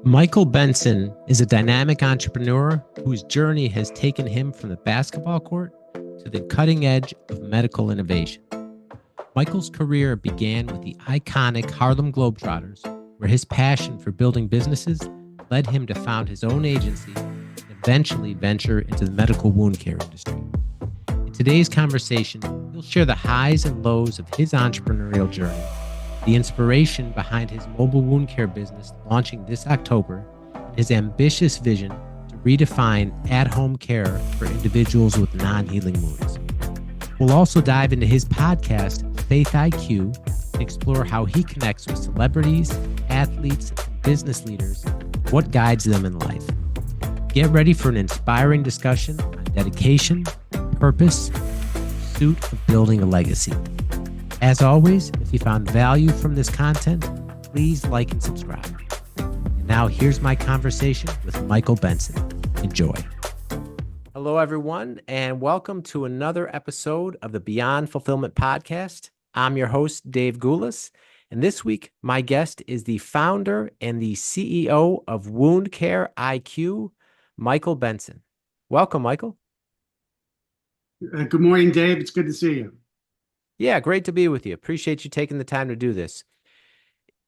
Michael Benson is a dynamic entrepreneur whose journey has taken him from the basketball court to the cutting edge of medical innovation. Michael's career began with the iconic Harlem Globetrotters, where his passion for building businesses led him to found his own agency and eventually venture into the medical wound care industry. In today's conversation, he'll share the highs and lows of his entrepreneurial journey, the inspiration behind his mobile wound care business launching this October, and his ambitious vision to redefine at-home care for individuals with non-healing wounds. We'll also dive into his podcast, Faith IQ, and explore how he connects with celebrities, athletes, and business leaders, and what guides them in life. Get ready for an inspiring discussion on dedication, purpose, and the pursuit of building a legacy. As always, if you found value from this content, please like and subscribe. And now here's my conversation with Michael Benson. Enjoy. Hello, everyone, and welcome to another episode of the Beyond Fulfillment Podcast. I'm your host, Dave Goulas, and this week, my guest is the founder and the CEO of Wound Care IQ, Michael Benson. Welcome, Michael. Good morning, Dave. It's good to see you. Yeah, great to be with you. Appreciate you taking the time to do this.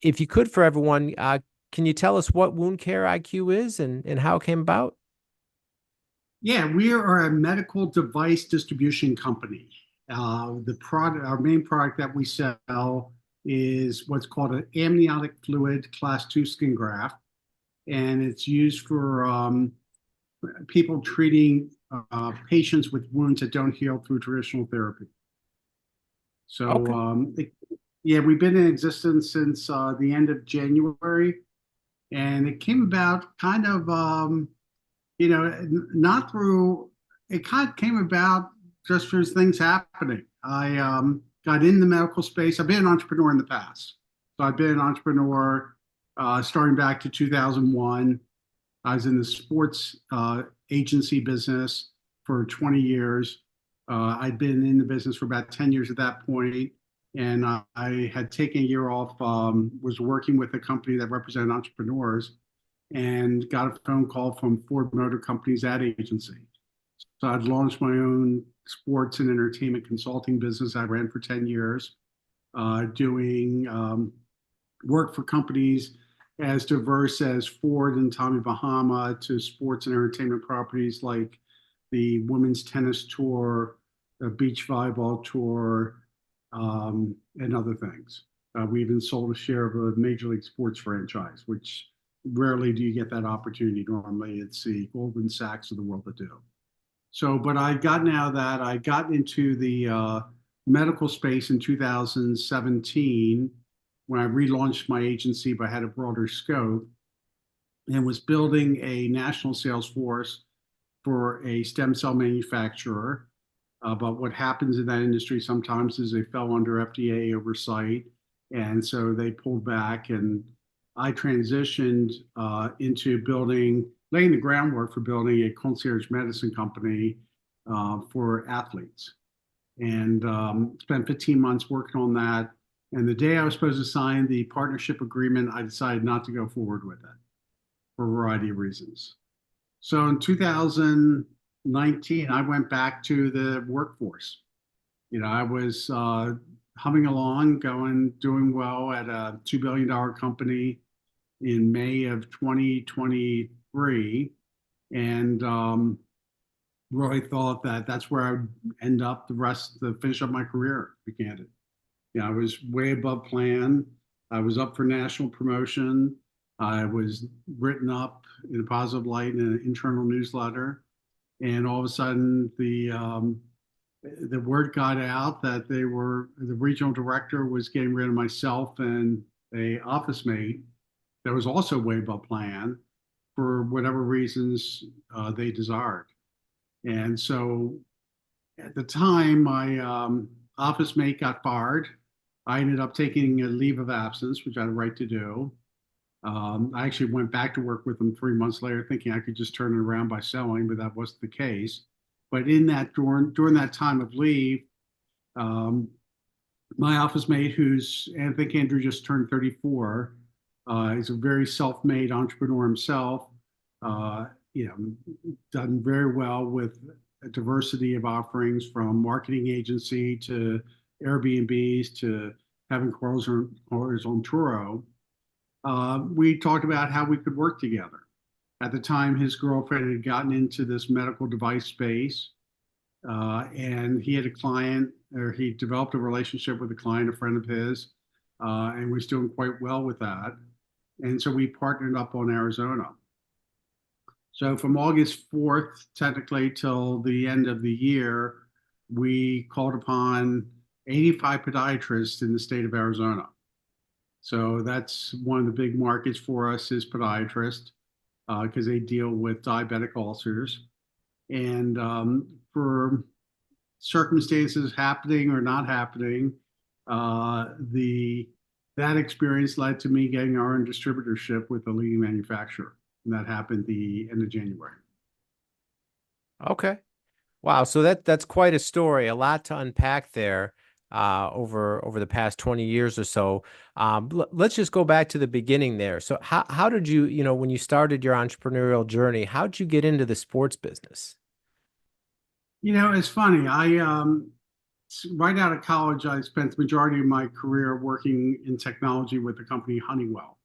If you could, for everyone, can you tell us what Wound Care IQ is and how it came about? Yeah, we are a medical device distribution company. Our main product that we sell is what's called an amniotic fluid class 2 skin graft, and it's used for people treating patients with wounds that don't heal through traditional therapy. So, okay. We've been in existence since the end of January, and it came about kind of, not through, it kind of came about just through things happening. I got in the medical space. I've been an entrepreneur in the past. So I've been an entrepreneur starting back to 2001. I was in the sports agency business for 20 years. I'd been in the business for about 10 years at that point, and I had taken a year off, was working with a company that represented entrepreneurs, and got a phone call from Ford Motor Company's ad agency. So I'd launched my own sports and entertainment consulting business I ran for 10 years, doing work for companies as diverse as Ford and Tommy Bahama, to sports and entertainment properties like the Women's Tennis Tour, the Beach Volleyball Tour, and other things. We even sold a share of a Major League Sports franchise, which rarely do you get that opportunity. Normally it's the Goldman Sachs of the world that do. So, but I got into the medical space in 2017 when I relaunched my agency, but had a broader scope, and was building a national sales force for a stem cell manufacturer. But what happens in that industry sometimes is they fell under FDA oversight, and so they pulled back, and I transitioned into laying the groundwork for building a concierge medicine company for athletes, and spent 15 months working on that. And the day I was supposed to sign the partnership agreement, I decided not to go forward with it for a variety of reasons. So in 2019, I went back to the workforce. I was humming along, doing well at a $2 billion company in May of 2023, and really thought that that's where I would end up to finish up my career, to be candid. I was way above plan. I was up for national promotion. I was written up in a positive light in an internal newsletter. And all of a sudden, the word got out that the regional director was getting rid of myself and a office mate that was also way above plan for whatever reasons they desired. And so at the time, my office mate got fired. I ended up taking a leave of absence, which I had a right to do. I actually went back to work with them 3 months later, thinking I could just turn it around by selling, but that wasn't the case. But during that time of leave, my office mate, I think Andrew just turned 34, He's a very self-made entrepreneur himself. Uh, Done very well with a diversity of offerings from marketing agency to Airbnbs to having cars on Turo. We talked about how we could work together. At the time, his girlfriend had gotten into this medical device space, and he had a client, or he developed a relationship with a client, a friend of his, and was doing quite well with that. And so we partnered up on Arizona. So from August 4th, technically, till the end of the year, we called upon 85 podiatrists in the state of Arizona. So that's one of the big markets for us is podiatrists because they deal with diabetic ulcers. And for circumstances happening or not happening, the that experience led to me getting our own distributorship with the leading manufacturer. And that happened the end of January. Okay. Wow. So that's quite a story, a lot to unpack there over the past 20 years or so. Let's just go back to the beginning there. So how did you, when you started your entrepreneurial journey, how did you get into the sports business? It's funny. I right out of college, I spent the majority of my career working in technology with the company Honeywell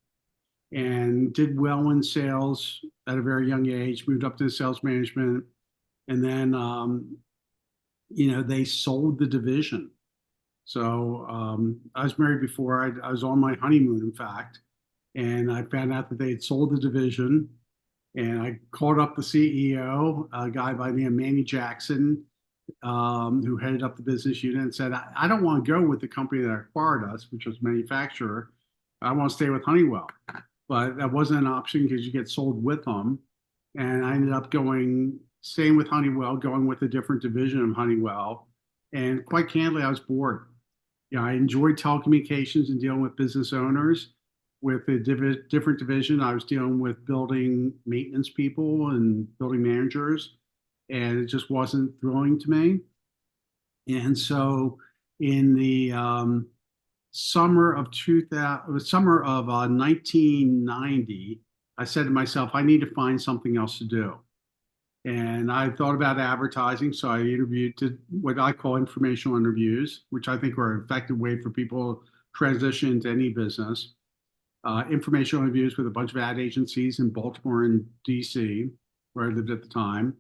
and did well in sales at a very young age, moved up to sales management. And then, they sold the division. So I was married before. I was on my honeymoon, in fact, and I found out that they had sold the division. And I called up the CEO, a guy by the name of Manny Jackson, who headed up the business unit, and said, I don't want to go with the company that acquired us, which was manufacturer. I want to stay with Honeywell. But that wasn't an option because you get sold with them. And I ended up staying with Honeywell, going with a different division of Honeywell. And quite candidly, I was bored. I enjoyed telecommunications and dealing with business owners. With a different division, I was dealing with building maintenance people and building managers, and it just wasn't thrilling to me. And so, in the summer of 1990, I said to myself, I need to find something else to do. And I thought about advertising, so I interviewed to what I call informational interviews, which I think are an effective way for people to transition into any business. Informational interviews with a bunch of ad agencies in Baltimore and DC, where I lived at the time.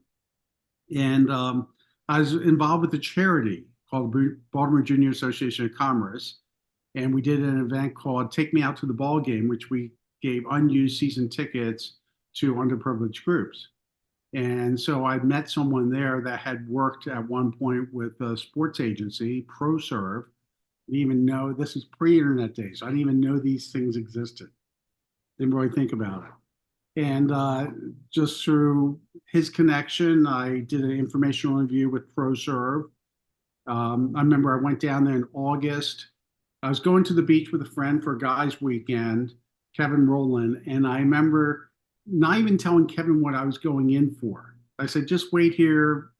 And I was involved with a charity called the Baltimore Junior Association of Commerce. And we did an event called Take Me Out to the Ball Game, which we gave unused season tickets to underprivileged groups. And so I met someone there that had worked at one point with a sports agency, ProServe. I didn't even know this is pre-internet days. I didn't even know these things existed. Didn't really think about it. And just through his connection, I did an informational interview with ProServe. I remember I went down there in August. I was going to the beach with a friend for a guys' weekend, Kevin Rowland, and I remember not even telling Kevin what I was going in for. I said, just wait here,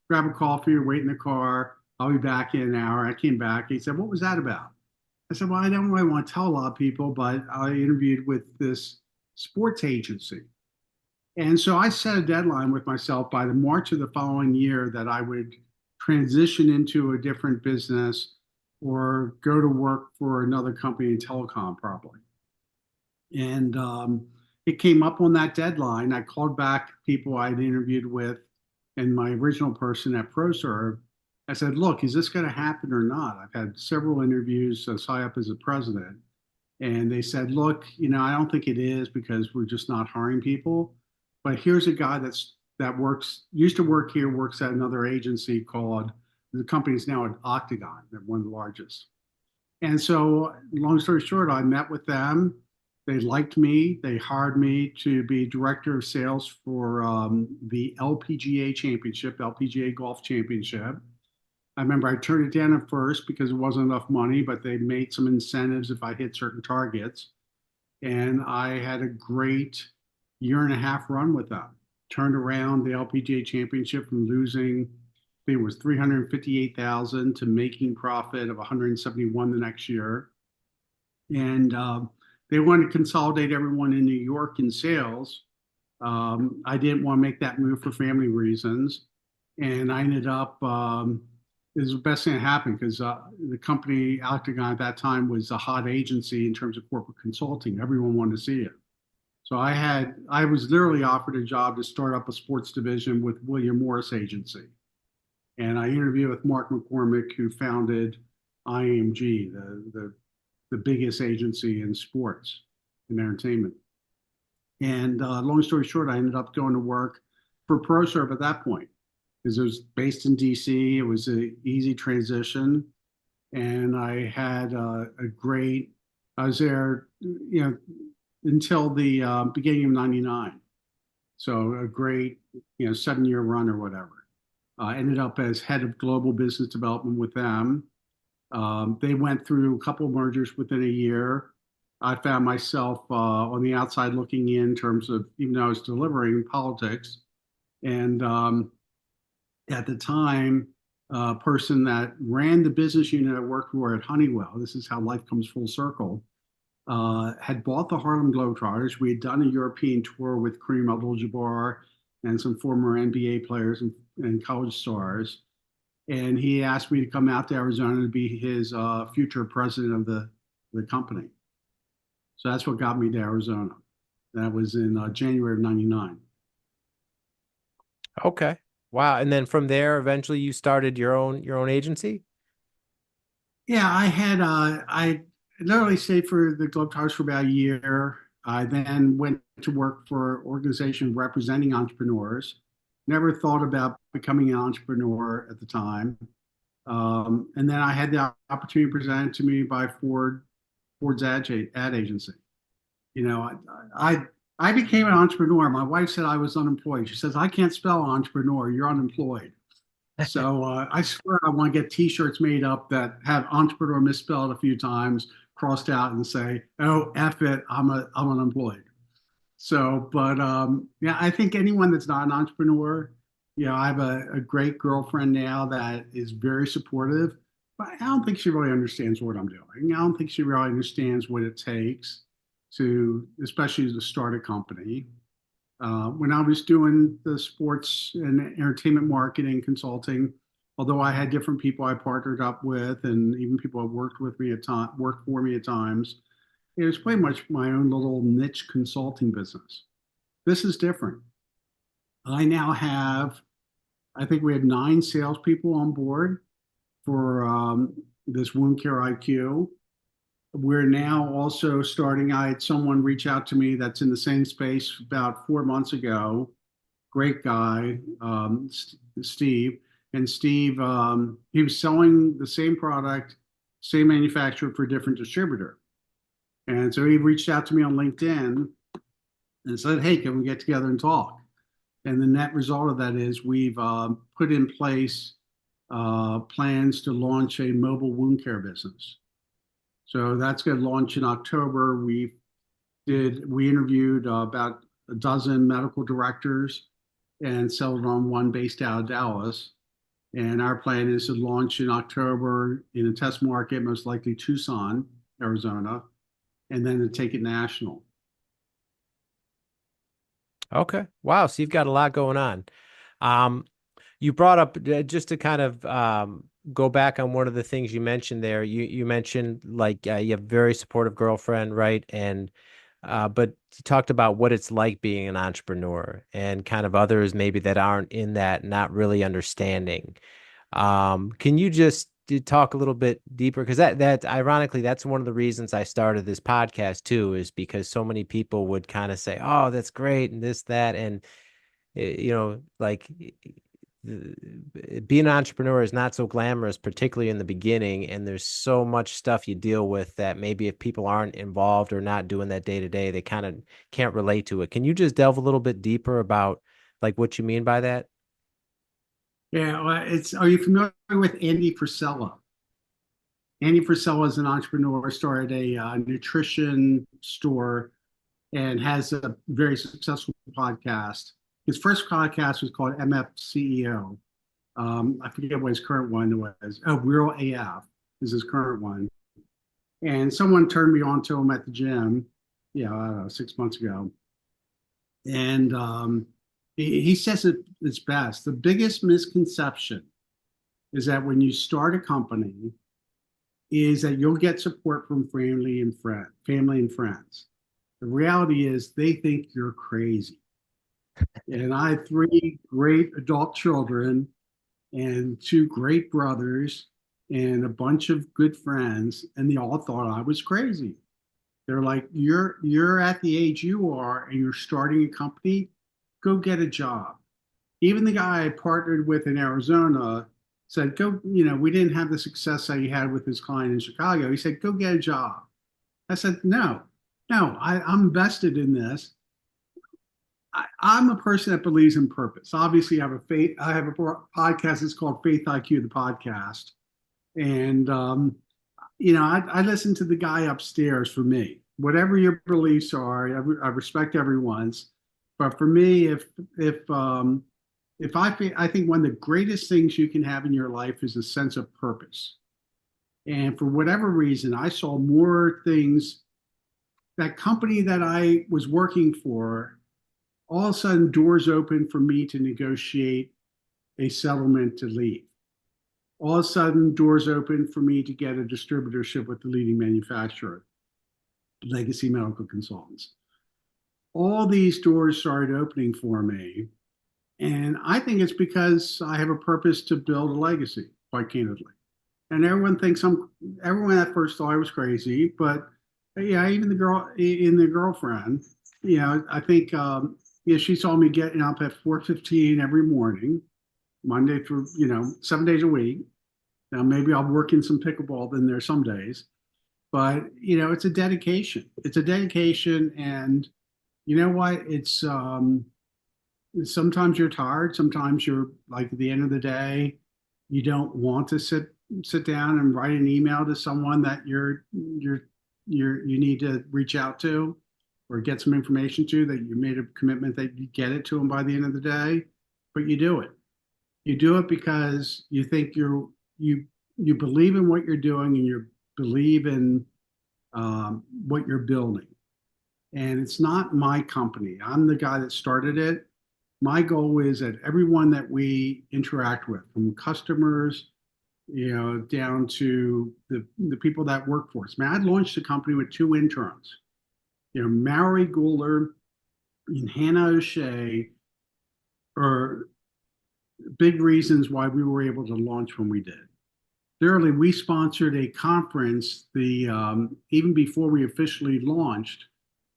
grab a coffee or wait in the car. I'll be back in an hour. I came back. He said, what was that about? I said, well, I don't really want to tell a lot of people, but I interviewed with this sports agency. And so I set a deadline with myself by the March of the following year that I would transition into a different business or go to work for another company in telecom, probably. And it came up on that deadline. I called back people I'd interviewed with and my original person at ProServe. I said, look, is this going to happen or not? I've had several interviews as high up as a president. And they said, look, I don't think it is because we're just not hiring people. But here's a guy used to work here, works at another agency called, the company's now at Octagon, they're one of the largest. And so, long story short, I met with them. They liked me. They hired me to be director of sales for the LPGA Championship, LPGA Golf Championship. I remember I turned it down at first because it wasn't enough money, but they made some incentives if I hit certain targets. And I had a great year and a half run with them. Turned around the LPGA Championship from losing, I think it was 358,000 to making profit of 171 the next year. And they wanted to consolidate everyone in New York in sales. I didn't want to make that move for family reasons, and I ended up. It was the best thing that happened because the company Octagon at that time was a hot agency in terms of corporate consulting. Everyone wanted to see it. So I was literally offered a job to start up a sports division with William Morris Agency. And I interviewed with Mark McCormick, who founded IMG, the biggest agency in sports and entertainment. And long story short, I ended up going to work for ProServe at that point because it was based in DC. It was an easy transition. And I had I was there, until the beginning of '99. So a great, 7-year run or whatever. I ended up as head of global business development with them. They went through a couple of mergers within a year. I found myself on the outside looking in terms of, even though I was delivering politics. And at the time, a person that ran the business unit I worked for at Honeywell, this is how life comes full circle, had bought the Harlem Globetrotters. We had done a European tour with Kareem Abdul-Jabbar and some former NBA players and college stars. And he asked me to come out to Arizona to be his future president of the company. So that's what got me to Arizona. That was in January of '99. Okay. Wow. And then from there, eventually you started your own agency? Yeah, I literally stayed for the Globetrotters for about a year. I then went to work for an organization representing entrepreneurs. Never thought about becoming an entrepreneur at the time. And then I had the opportunity presented to me by Ford's ad agency. You know, I became an entrepreneur. My wife said I was unemployed. She says, I can't spell entrepreneur. You're unemployed. So I swear I want to get T-shirts made up that have entrepreneur misspelled a few times, crossed out, and say, "Oh, F it, I'm unemployed." So, but yeah, I think anyone that's not an entrepreneur, I have a great girlfriend now that is very supportive, but I don't think she really understands what I'm doing. I don't think she really understands what it takes especially to start a company. When I was doing the sports and entertainment marketing consulting, although I had different people I partnered up with and even people that worked for me at times, it was pretty much my own little niche consulting business. This is different. I now have, I think we have 9 salespeople on board for this wound care IQ. We're now also starting. I had someone reach out to me that's in the same space about 4 months ago. Great guy, Steve. And Steve, he was selling the same product, same manufacturer for a different distributor. And so he reached out to me on LinkedIn and said, "Hey, can we get together and talk?" And the net result of that is we've put in place plans to launch a mobile wound care business. So that's going to launch in October. We interviewed about a dozen medical directors and settled on one based out of Dallas. And our plan is to launch in October in a test market, most likely Tucson, Arizona, and then to take it national. Okay. Wow. So you've got a lot going on. Um, you brought up just to kind of go back on one of the things you mentioned there. You mentioned like you have a very supportive girlfriend, right? And but you talked about what it's like being an entrepreneur and kind of others maybe that aren't in that, not really understanding. Can you just talk a little bit deeper? Because that ironically, that's one of the reasons I started this podcast too, is because so many people would kind of say, "Oh, that's great," and this, that, and like being an entrepreneur is not so glamorous, particularly in the beginning. And there's so much stuff you deal with that maybe if people aren't involved or not doing that day to day, they kind of can't relate to it. Can you just delve a little bit deeper about like what you mean by that? Yeah, well, are you familiar with Andy Frisella? Andy Frisella is an entrepreneur, started a nutrition store and has a very successful podcast. His first podcast was called MF CEO. I forget what his current one was. Oh, Real AF is his current one. And someone turned me on to him at the gym. I don't know, 6 months ago. And he says it's best. The biggest misconception is that when you start a company, is that you'll get support from family and friends. The reality is they think you're crazy. And I have three great adult children and two great brothers and a bunch of good friends, and they all thought I was crazy. They're like, you're at the age you are and you're starting a company, go get a job. Even the guy I partnered with in Arizona said, go, we didn't have the success that he had with his client in Chicago. He said, go get a job. I said, no, I'm vested in this. I'm a person that believes in purpose. Obviously, I have a podcast. It's called Faith IQ, the podcast. And, I listen to the guy upstairs for me. Whatever your beliefs are, I respect everyone's. But for me, if I think one of the greatest things you can have in your life is a sense of purpose. And for whatever reason, I saw more things. That company that I was working for, all of a sudden doors opened for me to negotiate a settlement to leave. All of a sudden doors opened for me to get a distributorship with the leading manufacturer, Legacy Medical Consultants. All these doors started opening for me. And I think it's because I have a purpose to build a legacy, quite candidly. And everyone at first thought I was crazy, but yeah, even the girlfriend, I think, she saw me getting up at 4:15 every morning, Monday through, 7 days a week. Now maybe I'll work in some pickleball in there some days, but it's a dedication. It's a dedication, and you know what? It's sometimes you're tired. Sometimes you're like at the end of the day, you don't want to sit down and write an email to someone that you need to reach out to or get some information to, that you made a commitment that you get it to them by the end of the day, but you do it. You do it because you think you believe in what you're doing and you believe in what you're building. And it's not my company. I'm the guy that started it. My goal is that everyone that we interact with, from customers, down to the people that work for us. Man, I launched a company with two interns. Mary Guler and Hannah O'Shea are big reasons why we were able to launch when we did. Literally, we sponsored a conference even before we officially launched,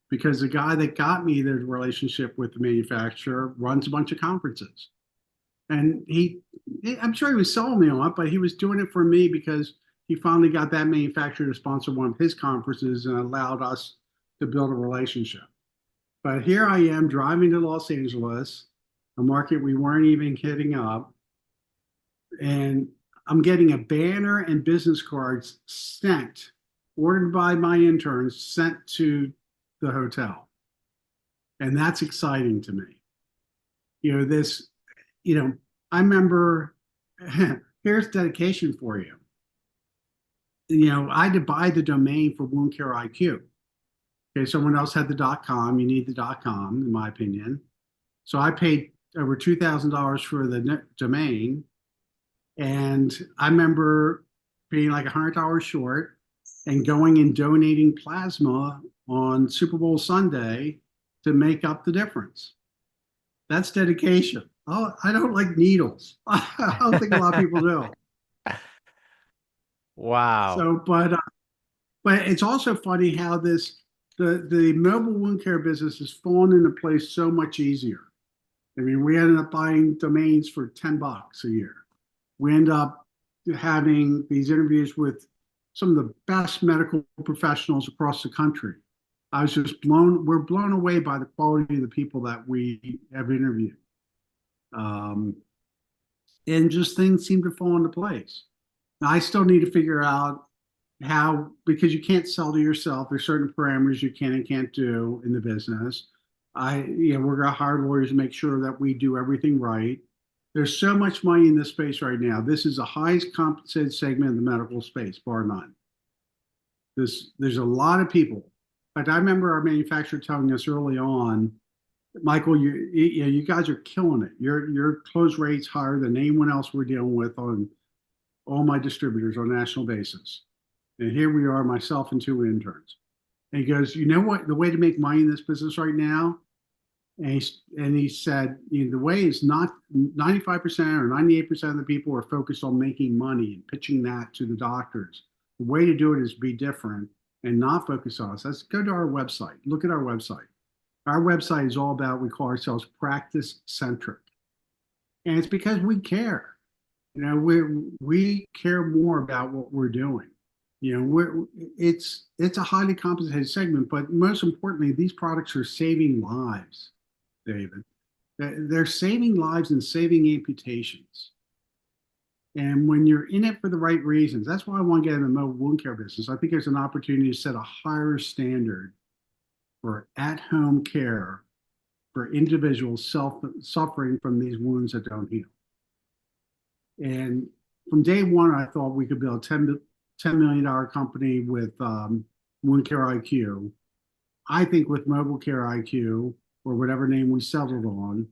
because the guy that got me the relationship with the manufacturer runs a bunch of conferences. And I'm sure he was selling me on it, but he was doing it for me because he finally got that manufacturer to sponsor one of his conferences and allowed us to build a relationship. But here I am driving to Los Angeles, a market we weren't even hitting up, and I'm getting a banner and business cards ordered by my interns, sent to the hotel. And that's exciting to me. I remember, here's dedication for you. I had to buy the domain for Wound Care IQ. Okay, someone else had the .com. You need the .com, in my opinion. So I paid over $2,000 for the domain, and I remember being like $100 short and going and donating plasma on Super Bowl Sunday to make up the difference. That's dedication. Oh, I don't like needles. I don't think a lot of people do. Wow. So, but it's also funny how the mobile wound care business has fallen into place so much easier. I mean, we ended up buying domains for $10 a year. We end up having these interviews with some of the best medical professionals across the country. We're blown away by the quality of the people that we have interviewed. And just things seem to fall into place. Now, I still need to figure out how, because you can't sell to yourself. There's certain parameters you can and can't do in the business. We're going to hire lawyers to make sure that we do everything right. There's so much money in this space right now. This is the highest compensated segment in the medical space, bar none. There's a lot of people. But I remember our manufacturer telling us early on, Michael, you guys are killing it. Your close rate's higher than anyone else we're dealing with on all my distributors on a national basis. And here we are, myself and two interns. And he goes, you know what? The way to make money in this business right now, and he said, the way is not 95% or 98% of the people are focused on making money and pitching that to the doctors. The way to do it is be different and not focus on us. Let's go to our website. Look at our website. Our website is all about, we call ourselves practice centric. And it's because we care. We care more about what we're doing. It's a highly compensated segment, but most importantly, these products are saving lives, David. They're saving lives and saving amputations. And when you're in it for the right reasons, that's why I want to get in the mobile wound care business. I think there's an opportunity to set a higher standard for at-home care for individuals suffering from these wounds that don't heal. And from day one, I thought we could build a $10 million company with wound care IQ. I think with mobile care IQ, or whatever name we settled on,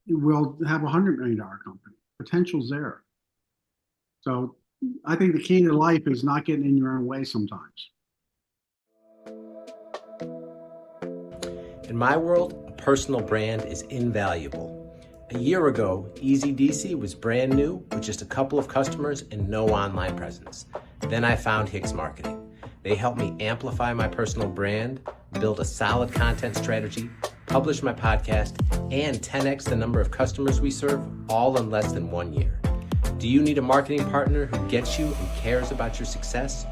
we'll have a $100 million company. Potential's there. So I think the key to life is not getting in your own way sometimes. In my world, a personal brand is invaluable. A year ago, Easy DC was brand new with just a couple of customers and no online presence. Then I found Hicks Marketing. They helped me amplify my personal brand, build a solid content strategy, publish my podcast, and 10x the number of customers we serve, all in less than 1 year. Do you need a marketing partner who gets you and cares about your success?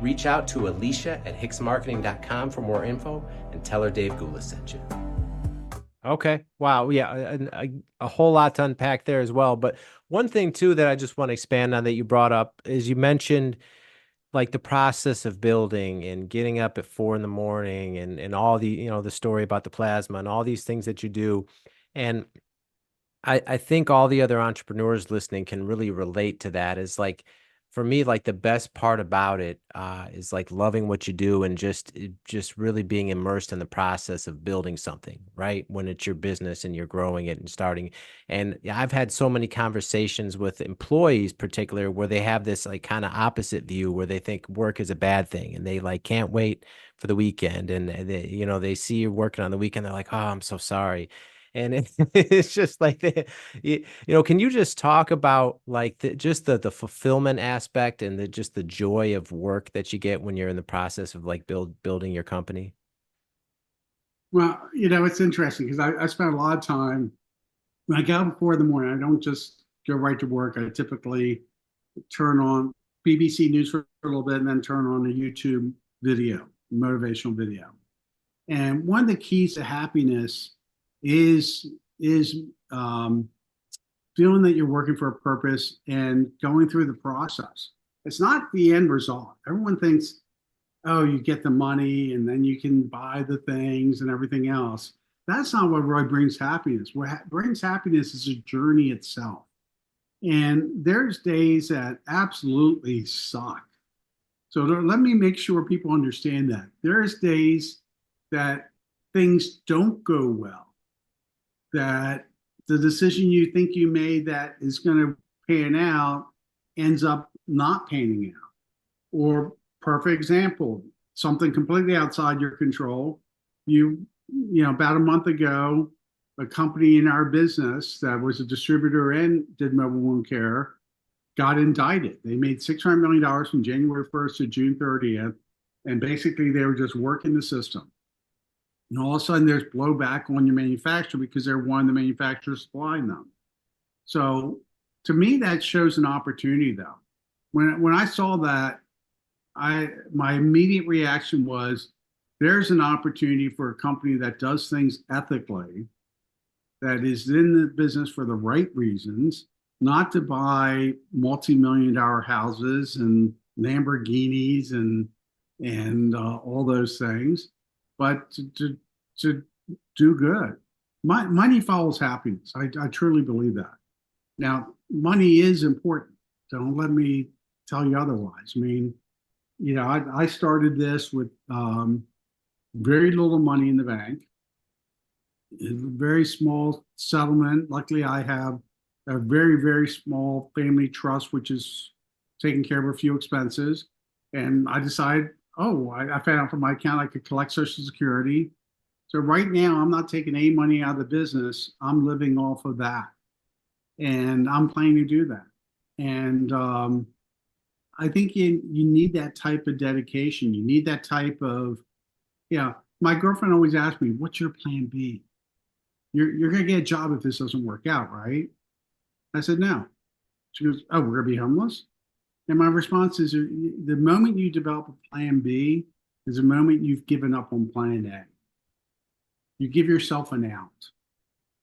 Reach out to Alicia at hicksmarketing.com for more info and tell her Dave Goulas sent you. Okay. Wow. Yeah. A whole lot to unpack there as well. But one thing too that I just want to expand on that you brought up is you mentioned like the process of building and getting up at 4 a.m. and all the, the story about the plasma and all these things that you do. And I think all the other entrepreneurs listening can really relate to that. Is like, for me, like the best part about it is like loving what you do and just really being immersed in the process of building something, right? When it's your business and you're growing it and starting. And I've had so many conversations with employees, particularly, where they have this like kind of opposite view where they think work is a bad thing and they like can't wait for the weekend. And they see you working on the weekend. They're like, oh, I'm so sorry. And it's just like, can you just talk about like the fulfillment aspect and the joy of work that you get when you're in the process of like building your company? Well, it's interesting because I spend a lot of time when I get up at 4 a.m. I don't just go right to work. I typically turn on BBC News for a little bit and then turn on a YouTube video, motivational video. And one of the keys to happiness is feeling that you're working for a purpose and going through the process. It's not the end result. Everyone thinks, oh, you get the money and then you can buy the things and everything else. That's not what really brings happiness. What brings happiness is a journey itself. And there's days that absolutely suck. So let me make sure people understand that. There's days that things don't go well, that the decision you think you made that is going to pan out ends up not panning out. Or perfect example, something completely outside your control. About a month ago, a company in our business that was a distributor and did mobile wound care got indicted. They made $600 million from January 1st to June 30th. And basically they were just working the system. And all of a sudden there's blowback on your manufacturer because they're one of the manufacturers supplying them. So to me, that shows an opportunity though. When I saw that, my immediate reaction was, there's an opportunity for a company that does things ethically, that is in the business for the right reasons, not to buy multi-million-dollar houses and Lamborghinis and all those things, but to do good. Money follows happiness. I truly believe that. Now, money is important. Don't let me tell you otherwise. I mean, I started this with very little money in the bank, a very small settlement. Luckily, I have a very, very small family trust, which is taking care of a few expenses. And I decided, oh, I found out from my account I could collect Social Security. So right now, I'm not taking any money out of the business. I'm living off of that, and I'm planning to do that. And I think you need that type of dedication. You need that type of, yeah. My girlfriend always asks me, "What's your plan B? You're gonna get a job if this doesn't work out, right?" I said, "No." She goes, "Oh, we're gonna be homeless." And my response is, the moment you develop a plan B is the moment you've given up on plan A. You give yourself an out.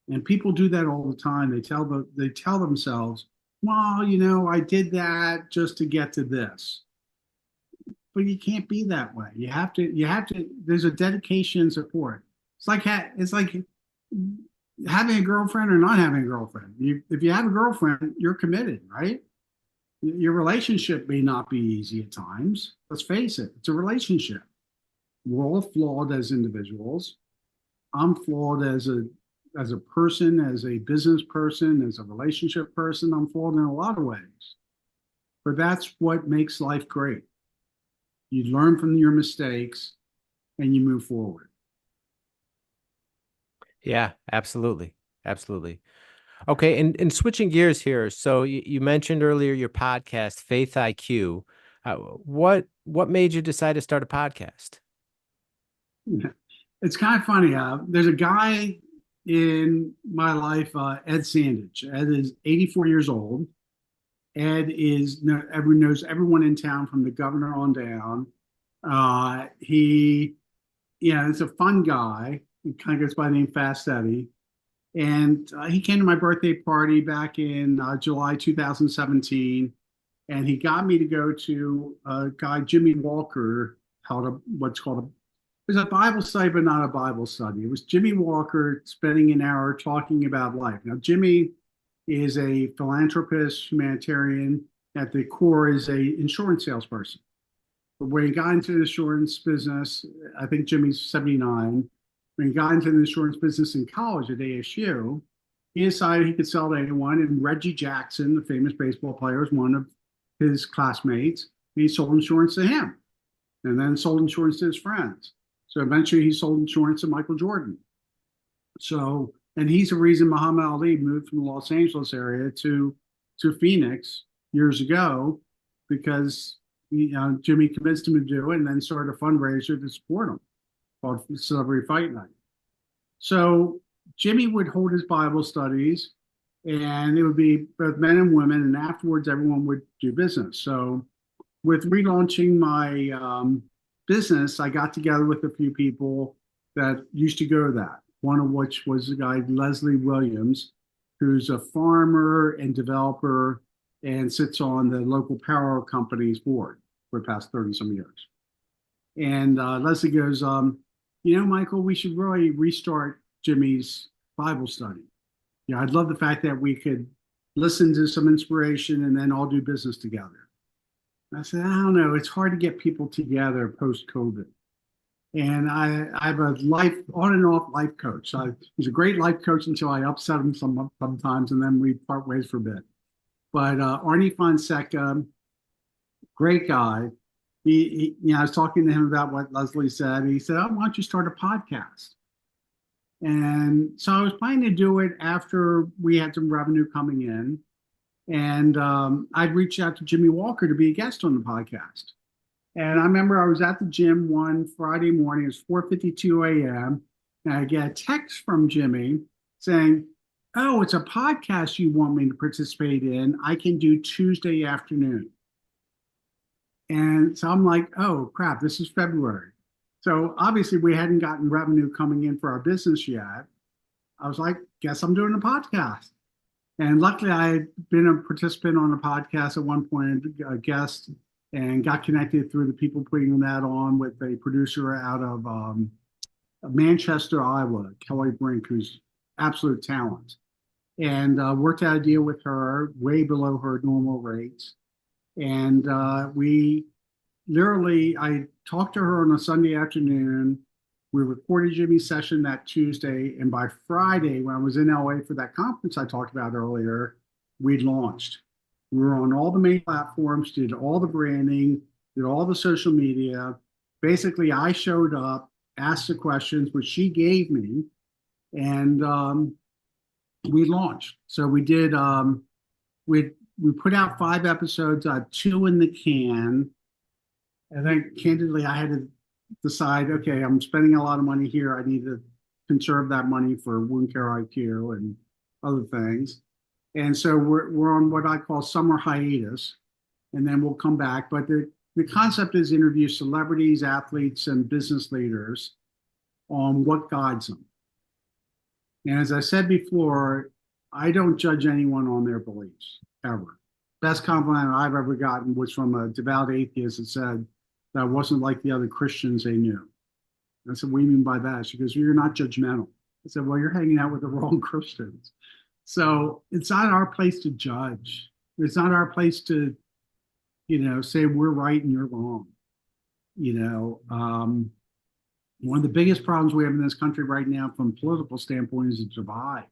And people do that all the time. They tell themselves, well, I did that just to get to this. But you can't be that way. You have to, there's a dedication and support. It's like having a girlfriend or not having a girlfriend. If you have a girlfriend, you're committed, right? Your relationship may not be easy at times. Let's face it, it's a relationship. We're all flawed as individuals. I'm flawed as a person, as a business person, as a relationship person. I'm flawed in a lot of ways. But that's what makes life great. You learn from your mistakes and you move forward. Yeah, absolutely. Absolutely. Okay, and switching gears here. So you mentioned earlier your podcast, Faith IQ. What made you decide to start a podcast? It's kind of funny. There's a guy in my life, Ed Sandage. Ed is 84 years old. Ed is everyone knows everyone in town from the governor on down. He, yeah, it's a fun guy. He kind of goes by the name Fast Eddie. And he came to my birthday party back in July 2017, and he got me to go to a guy, Jimmy Walker, held what's called it was a Bible study, but not a Bible study. It was Jimmy Walker spending an hour talking about life. Now, Jimmy is a philanthropist, humanitarian. At the core, is a insurance salesperson. But when he got into the insurance business, I think Jimmy's 79. When he got into the insurance business in college at ASU, he decided he could sell to anyone. And Reggie Jackson, the famous baseball player, was one of his classmates. And he sold insurance to him, and then sold insurance to his friends. So eventually he sold insurance to Michael Jordan. So, and he's the reason Muhammad Ali moved from the Los Angeles area to Phoenix years ago, because Jimmy convinced him to do it, and then started a fundraiser to support him called Celebrity Fight Night. So Jimmy would hold his Bible studies, and it would be both men and women, and afterwards everyone would do business. So with relaunching my business, I got together with a few people that used to go to that. One of which was the guy, Leslie Williams, who's a farmer and developer and sits on the local power company's board for the past 30 some years. And Leslie goes, Michael, we should really restart Jimmy's Bible study. I'd love the fact that we could listen to some inspiration and then all do business together. I said, I don't know. It's hard to get people together post COVID. And I have a life on and off life coach. He's a great life coach until I upset him sometimes, and then we part ways for a bit. But Arnie Fonseca, great guy. I was talking to him about what Leslie said. He said, "Oh, why don't you start a podcast?" And so I was planning to do it after we had some revenue coming in. And I'd reached out to Jimmy Walker to be a guest on the podcast. And I remember I was at the gym one Friday morning. It was 4:52 a.m. And I get a text from Jimmy saying, "Oh, it's a podcast you want me to participate in. I can do Tuesday afternoon." And so I'm like, oh, crap, this is February. So obviously we hadn't gotten revenue coming in for our business yet. I was like, guess I'm doing a podcast. And luckily I had been a participant on a podcast at one point, a guest, and got connected through the people putting that on with a producer out of Manchester, Iowa, Kelly Brink, who's absolute talent. And worked out a deal with her way below her normal rates. And I talked to her on a Sunday afternoon. We recorded Jimmy's session that Tuesday, and by Friday, when I was in LA for that conference I talked about earlier, we'd launched. We were on all the main platforms, did all the branding, did all the social media. Basically, I showed up, asked the questions, which she gave me, and we launched. So we did. We put out 5 episodes, 2 in the can. And then, candidly, I had to decide, okay, I'm spending a lot of money here. I need to conserve that money for Wound Care IQ and other things. And so we're on what I call summer hiatus, and then we'll come back. But the concept is interview celebrities, athletes, and business leaders on what guides them. And as I said before, I don't judge anyone on their beliefs, ever. Best compliment I've ever gotten was from a devout atheist that said that I wasn't like the other Christians they knew. I said, what do you mean by that? She goes, well, you're not judgmental. I said, well, you're hanging out with the wrong Christians. So it's not our place to judge. It's not our place to, say we're right and you're wrong. One of the biggest problems we have in this country right now from a political standpoint is a divide.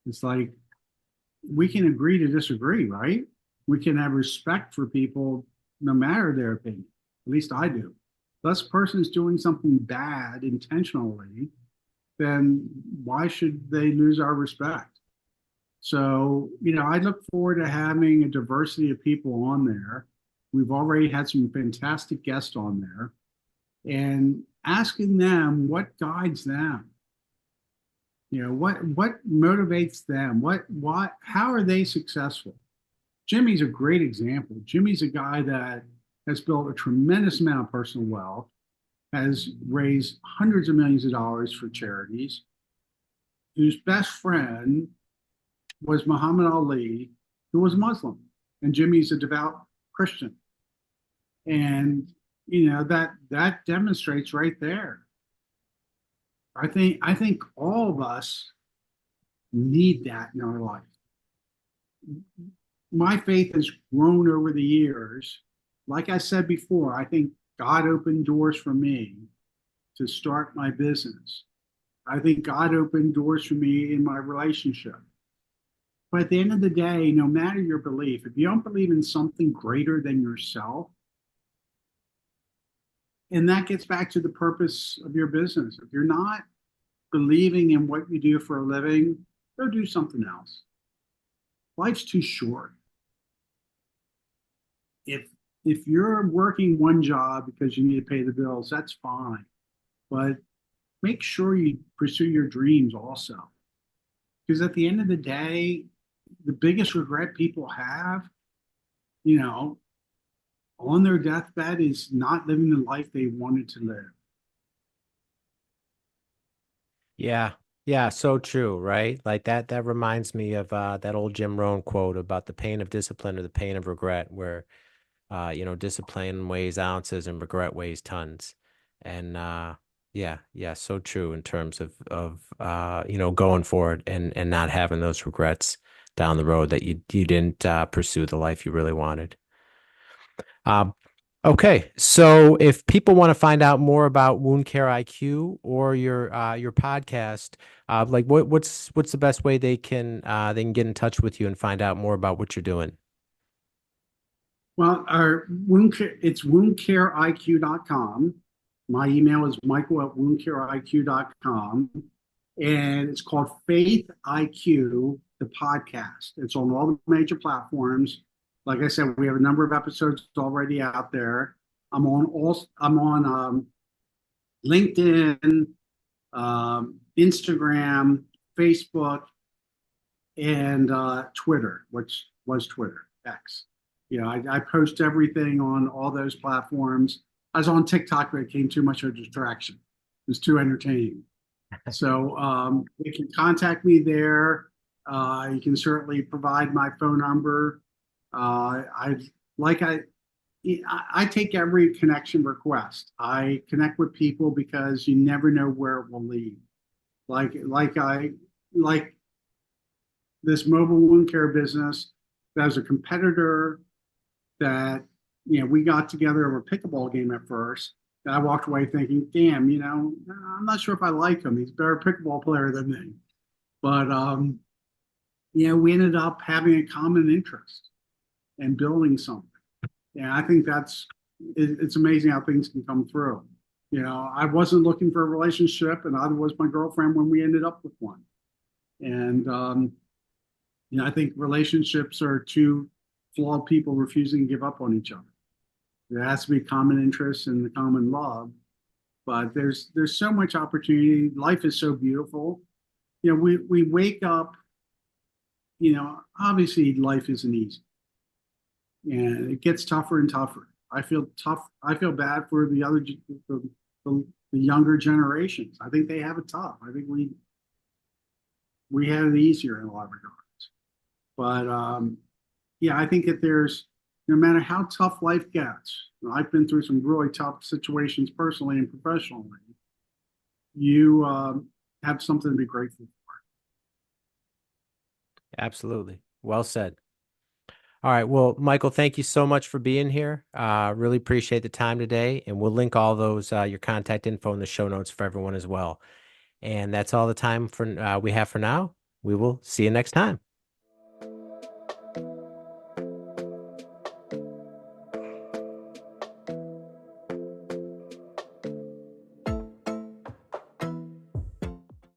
It's like we can agree to disagree, right? We can have respect for people no matter their opinion. At least I do. Unless a person is doing something bad intentionally, then why should they lose our respect? So, I look forward to having a diversity of people on there. We've already had some fantastic guests on there, and asking them what guides them. What motivates them? How are they successful? Jimmy's a great example. Jimmy's a guy that has built a tremendous amount of personal wealth, has raised hundreds of millions of dollars for charities, whose best friend was Muhammad Ali, who was Muslim, and Jimmy's a devout Christian. And that demonstrates right there. I think all of us need that in our life. My faith has grown over the years. Like I said before, I think God opened doors for me to start my business. I think God opened doors for me in my relationship. But at the end of the day, no matter your belief, if you don't believe in something greater than yourself, and that gets back to the purpose of your business. If you're not believing in what you do for a living, go do something else. Life's too short. If you're working one job because you need to pay the bills, that's fine. But make sure you pursue your dreams also. Because at the end of the day, the biggest regret people have, on their deathbed is not living the life they wanted to live. Yeah. Yeah. So true. Right. Like that reminds me of that old Jim Rohn quote about the pain of discipline or the pain of regret, where, discipline weighs ounces and regret weighs tons. And yeah. So true in terms of going forward and not having those regrets down the road that you didn't pursue the life you really wanted. Okay, so if people want to find out more about Wound Care IQ or your podcast, like what's the best way they can get in touch with you and find out more about what you're doing? Well, it's woundcareiq.com. My email is michael@woundcareiq.com. And it's called Faith IQ, the podcast. It's on all the major platforms. Like I said, we have a number of episodes already out there. I'm on LinkedIn, Instagram, Facebook, and Twitter, which was Twitter, X. I post everything on all those platforms. I was on TikTok, but it became too much of a distraction. It was too entertaining. So you can contact me there. You can certainly provide my phone number. I take every connection request. I connect with people because you never know where it will lead. Like this mobile wound care business. That was a competitor that we got together over a pickleball game at first. And I walked away thinking, damn, I'm not sure if I like him. He's a better pickleball player than me. But we ended up having a common interest and building something. And I think it's amazing how things can come through. I wasn't looking for a relationship, and neither was my girlfriend when we ended up with one. And I think relationships are two flawed people refusing to give up on each other. There has to be common interests and the common love, but there's so much opportunity. Life is so beautiful. We wake up. Obviously life isn't easy, and it gets tougher and tougher. I feel tough. I feel bad for the younger generations. I think they have it tough. I think we had it easier in a lot of regards. But yeah, I think that there's no matter how tough life gets. I've been through some really tough situations personally and professionally. You have something to be grateful for. Absolutely. Well said. All right. Well, Michael, thank you so much for being here. Really appreciate the time today. And we'll link all those, your contact info in the show notes for everyone as well. And that's all the time we have for now. We will see you next time.